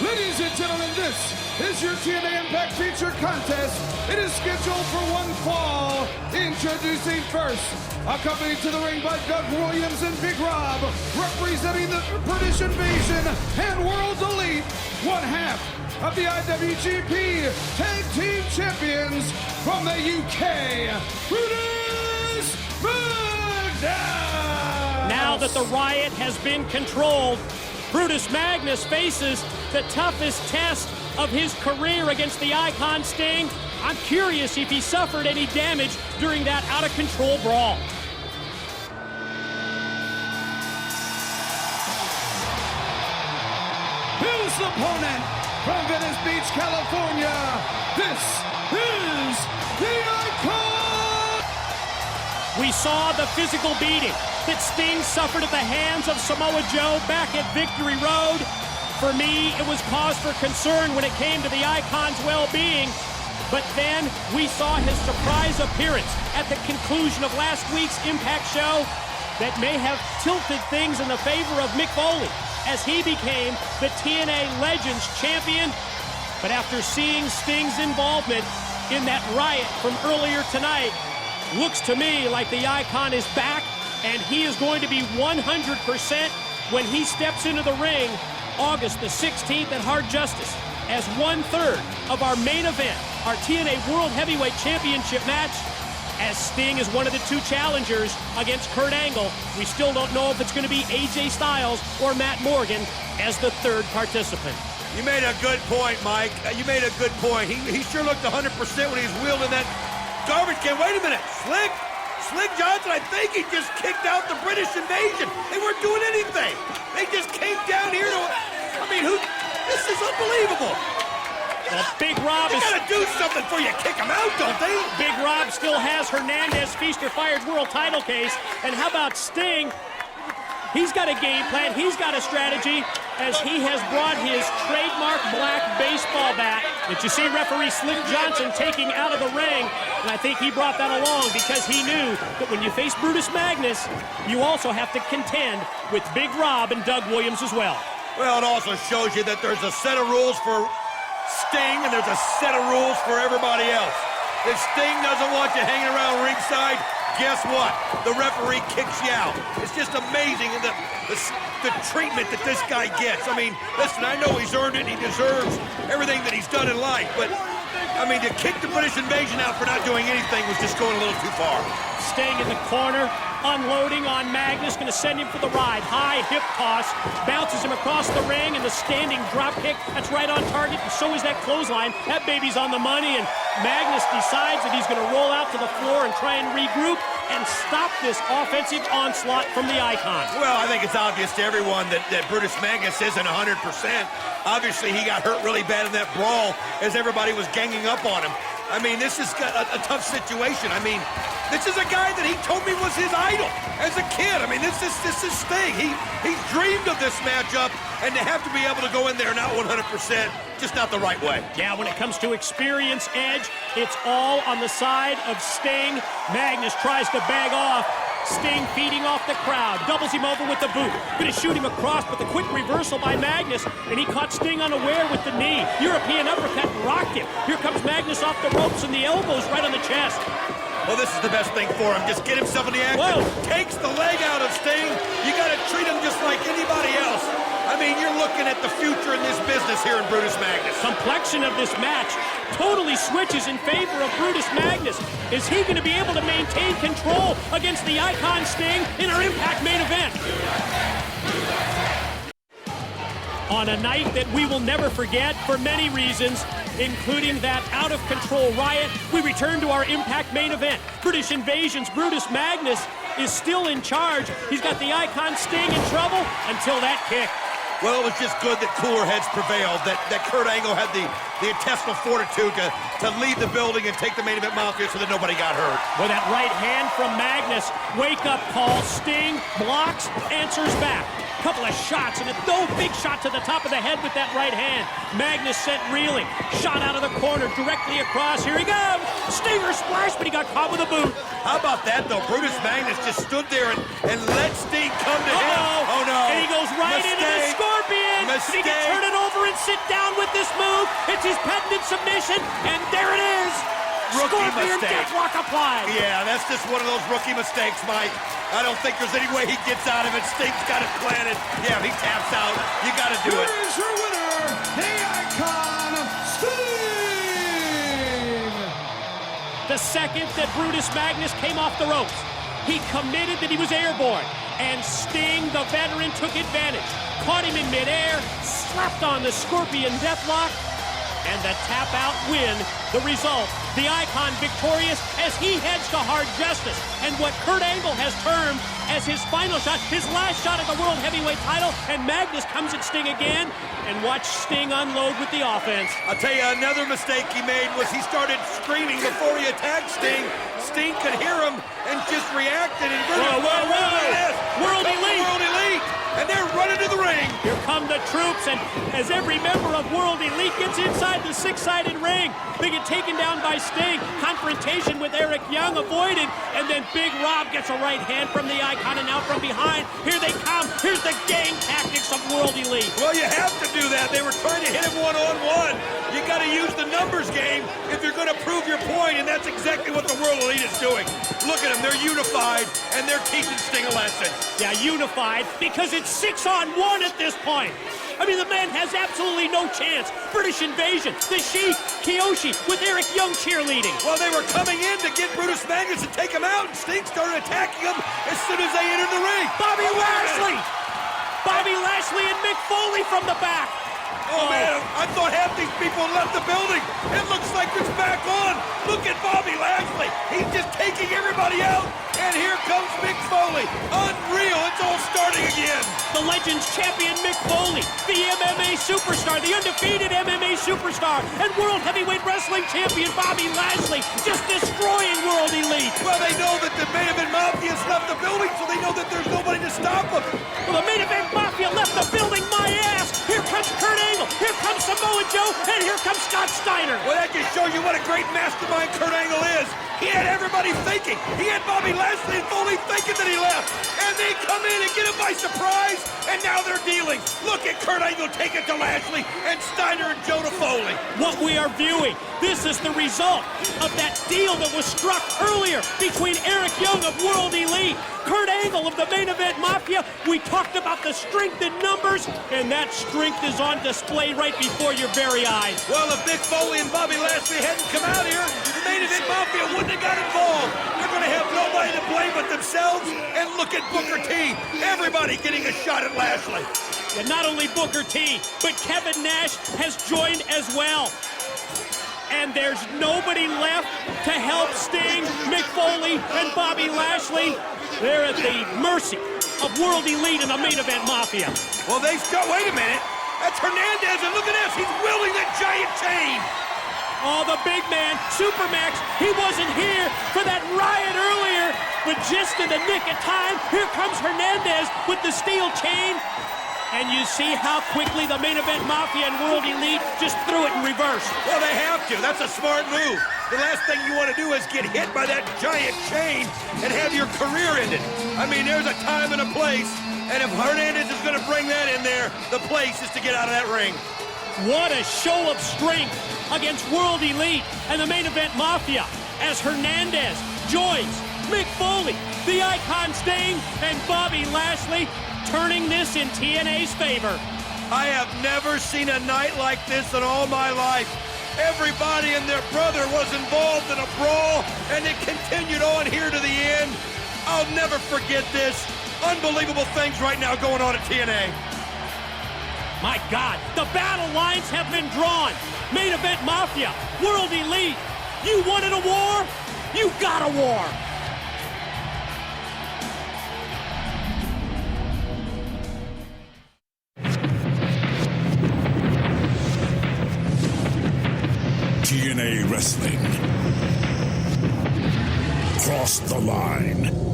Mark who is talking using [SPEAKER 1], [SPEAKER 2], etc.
[SPEAKER 1] Ladies and gentlemen, this is your TNA Impact Feature Contest. It is scheduled for one fall. Introducing first, accompanied to the ring by Doug Williams and Big Rob, representing the British Invasion and World's Elite, one half of the IWGP Tag Team Champions from the UK, Brutus Magnus!
[SPEAKER 2] Now that the riot has been controlled, Brutus Magnus faces the toughest test of his career against the Icon Sting. I'm curious if he suffered any damage during that out-of-control brawl.
[SPEAKER 1] His opponent from Venice Beach, California, this is the Icon!
[SPEAKER 2] We saw the physical beating that Sting suffered at the hands of Samoa Joe back at Victory Road. For me, it was cause for concern when it came to the Icon's well-being. But then we saw his surprise appearance at the conclusion of last week's Impact show that may have tilted things in the favor of Mick Foley as he became the TNA Legends champion. But after seeing Sting's involvement in that riot from earlier tonight, looks to me like the Icon is back, and he is going to be 100% when he steps into the ring August the 16th at Hard Justice as 1/3 of our main event, our TNA World Heavyweight Championship match, as Sting is one of the two challengers against Kurt Angle. We still don't know if it's going to be AJ Styles or Matt Morgan as the third participant.
[SPEAKER 3] You made a good point, Mike. You made a good point. He sure looked 100% when he was wielding that garbage can. Wait a minute. Slick Johnson, I think he just kicked out the British Invasion. They weren't doing anything. They just came down here to... I mean, this is unbelievable.
[SPEAKER 2] Well, Big Rob
[SPEAKER 3] They gotta do something before you kick them out, don't they?
[SPEAKER 2] Big Rob still has Hernandez Feast or Fired World title case. And how about Sting? He's got a game plan. He's got a strategy as he has brought his trademark black baseball bat that you see referee Slick Johnson taking out of the ring. And I think he brought that along because he knew that when you face Brutus Magnus, you also have to contend with Big Rob and Doug Williams as well.
[SPEAKER 3] Well, it also shows you that there's a set of rules for Sting and there's a set of rules for everybody else. If Sting doesn't want you hanging around ringside, guess what? The referee kicks you out. It's just amazing the treatment that this guy gets. I mean, listen, I know he's earned it and he deserves everything that he's done in life, but, I mean, to kick the British Invasion out for not doing anything was just going a little too far.
[SPEAKER 2] Staying in the corner, unloading on Magnus, going to send him for the ride. High hip toss, bounces him across the ring, and the standing drop kick, that's right on target, and so is that clothesline. That baby's on the money, and Magnus decides that he's going to roll out to the floor and try and regroup and stop this offensive onslaught from the Icon.
[SPEAKER 3] Well, I think it's obvious to everyone that Brutus Magnus isn't 100%. Obviously, he got hurt really bad in that brawl as everybody was ganging up on him. I mean, this is a tough situation. I mean, this is a guy that he told me was his idol as a kid. I mean, this is Sting. He dreamed of this matchup, and to have to be able to go in there not 100%, just not the right way.
[SPEAKER 2] Yeah, when it comes to experience edge, it's all on the side of Sting. Magnus tries to bag off. Sting feeding off the crowd, doubles him over with the boot. Gonna shoot him across, but the quick reversal by Magnus, and he caught Sting unaware with the knee. European uppercut rocked him. Here comes Magnus off the ropes, and the elbows right on the chest.
[SPEAKER 3] Well, this is the best thing for him. Just get himself in the action.
[SPEAKER 2] Whoa.
[SPEAKER 3] Takes the leg out of Sting. You got to treat him just like anybody else. I mean, you're looking at the future in this business here in Brutus Magnus.
[SPEAKER 2] Complexion of this match totally switches in favor of Brutus Magnus. Is he going to be able to maintain control against the Icon Sting in our Impact main event? On a night that we will never forget for many reasons, including that out-of-control riot, we return to our Impact main event. British Invasion's Brutus Magnus is still in charge. He's got the Icon Sting in trouble until that kick.
[SPEAKER 3] Well, it was just good that cooler heads prevailed, that Kurt Angle had the intestinal fortitude to leave the building and take the main event mafia so that nobody got hurt.
[SPEAKER 2] With that right hand from Magnus, wake-up call. Sting blocks, answers back. Couple of shots, and a big shot to the top of the head with that right hand. Magnus sent reeling. Shot out of the corner, directly across. Here he goes. Stinger splash, but he got caught with a boot.
[SPEAKER 3] How about that, though? Brutus Magnus just stood there and let Sting come to him.
[SPEAKER 2] Oh,
[SPEAKER 3] no.
[SPEAKER 2] And he goes right into the scoreboard. Scorpion!
[SPEAKER 3] Mistake.
[SPEAKER 2] He can turn it over and sit down with this move. It's his patented submission, and there it is.
[SPEAKER 3] Rookie
[SPEAKER 2] Scorpion
[SPEAKER 3] mistake.
[SPEAKER 2] deathlock applied.
[SPEAKER 3] Yeah, that's just one of those rookie mistakes, Mike. I don't think there's any way he gets out of it. Sting's got it planted. Yeah, he taps out. You got to do it.
[SPEAKER 1] Here is your winner, the Icon Sting!
[SPEAKER 2] The second that Brutus Magnus came off the ropes, he committed that he was airborne, and Sting, the veteran, took advantage. Caught him in midair, slapped on the Scorpion deathlock, and the tap-out win. The result, the Icon victorious as he heads to hard justice. And what Kurt Angle has termed as his final shot, his last shot at the World Heavyweight title, and Magnus comes at Sting again, and watch Sting unload with the offense.
[SPEAKER 3] I'll tell you, another mistake he made was he started screaming before he attacked Sting. Sting could hear him and just reacted. And
[SPEAKER 2] Whoa. World Elite!
[SPEAKER 3] World Elite! And they're running to the ring.
[SPEAKER 2] Here come the troops, and as every member of World Elite gets inside the six-sided ring, they get taken down by Sting. Confrontation with Eric Young avoided, and then Big Rob gets a right hand from the Icon, and now from behind, here they come. Here's the gang tactics of World Elite.
[SPEAKER 3] Well, you have to do that. They were trying to hit him one-on-one. You got to use the numbers game if you're going to prove your point, and that's exactly what the World Elite is doing. Look at them. They're unified, and they're teaching Sting a lesson.
[SPEAKER 2] Yeah, unified, because it's 6-on-1 at this point. I mean, the man has absolutely no chance. British Invasion, the Sheik, Kiyoshi with Eric Young cheerleading.
[SPEAKER 3] Well, they were coming in to get Brutus Magnus and take him out, and Sting started attacking him as soon as they entered the ring.
[SPEAKER 2] Bobby Lashley and Mick Foley from the back.
[SPEAKER 3] Oh, man, I thought half these people left the building. It looks like it's back on. Look at Bobby Lashley. He's just taking everybody out, and here comes Mick Foley. Unreal, it's all starting again.
[SPEAKER 2] The Legends champion Mick Foley, the MMA superstar, the undefeated MMA superstar, and World Heavyweight Wrestling champion Bobby Lashley just destroying World Elite.
[SPEAKER 3] Well, they know that the Main Event Mafia's left the building, so they know that there's nobody to stop them.
[SPEAKER 2] Well, the Main Event Mafia left the building, my ass. Here comes Kurt Angle, here comes Samoa Joe, and here comes Scott Steiner.
[SPEAKER 3] Well, that just shows you what a great mastermind Kurt Angle is. He had everybody thinking. He had Bobby Lashley and Foley thinking that he left. And they come in and get him by surprise, and now they're dealing. Look at Kurt Angle take it to Lashley and Steiner and Joe to Foley.
[SPEAKER 2] What we are viewing, this is the result of that deal that was struck earlier between Eric Young of World Elite, Kurt Angle of the Main Event Mafia. We talked about the strength in numbers, and that strength is on display right before your very eyes.
[SPEAKER 3] Well, if Mick Foley and Bobby Lashley hadn't come out here, the Main Event Mafia wouldn't have got involved. They're going to have nobody to blame but themselves. And look at Booker T. Everybody getting a shot at Lashley.
[SPEAKER 2] And not only Booker T, but Kevin Nash has joined as well. And there's nobody left to help Sting, Mick Foley, and Bobby Lashley. They're at the mercy of World Elite and the Main Event Mafia.
[SPEAKER 3] Well, they start. Wait a minute. That's Hernandez, and look at this. He's wielding that giant chain.
[SPEAKER 2] Oh, the big man, Supermax, he wasn't here for that riot earlier, but just in the nick of time, here comes Hernandez with the steel chain. And you see how quickly the Main Event Mafia and World Elite just threw it in reverse.
[SPEAKER 3] Well, they have to. That's a smart move. The last thing you want to do is get hit by that giant chain and have your career ended. I mean, there's a time and a place, and if Hernandez is going to bring that in there, the place is to get out of that ring.
[SPEAKER 2] What a show of strength against World Elite and the Main Event Mafia as Hernandez joins Mick Foley, the Icon Sting, and Bobby Lashley, turning this in TNA's favor.
[SPEAKER 3] I have never seen a night like this in all my life. Everybody and their brother was involved in a brawl, and it continued on here to the end. I'll never forget this. Unbelievable things right now going on at TNA.
[SPEAKER 2] My God, the battle lines have been drawn. Main Event Mafia, World Elite, you wanted a war? You got a war.
[SPEAKER 4] TNA Wrestling. Cross the line.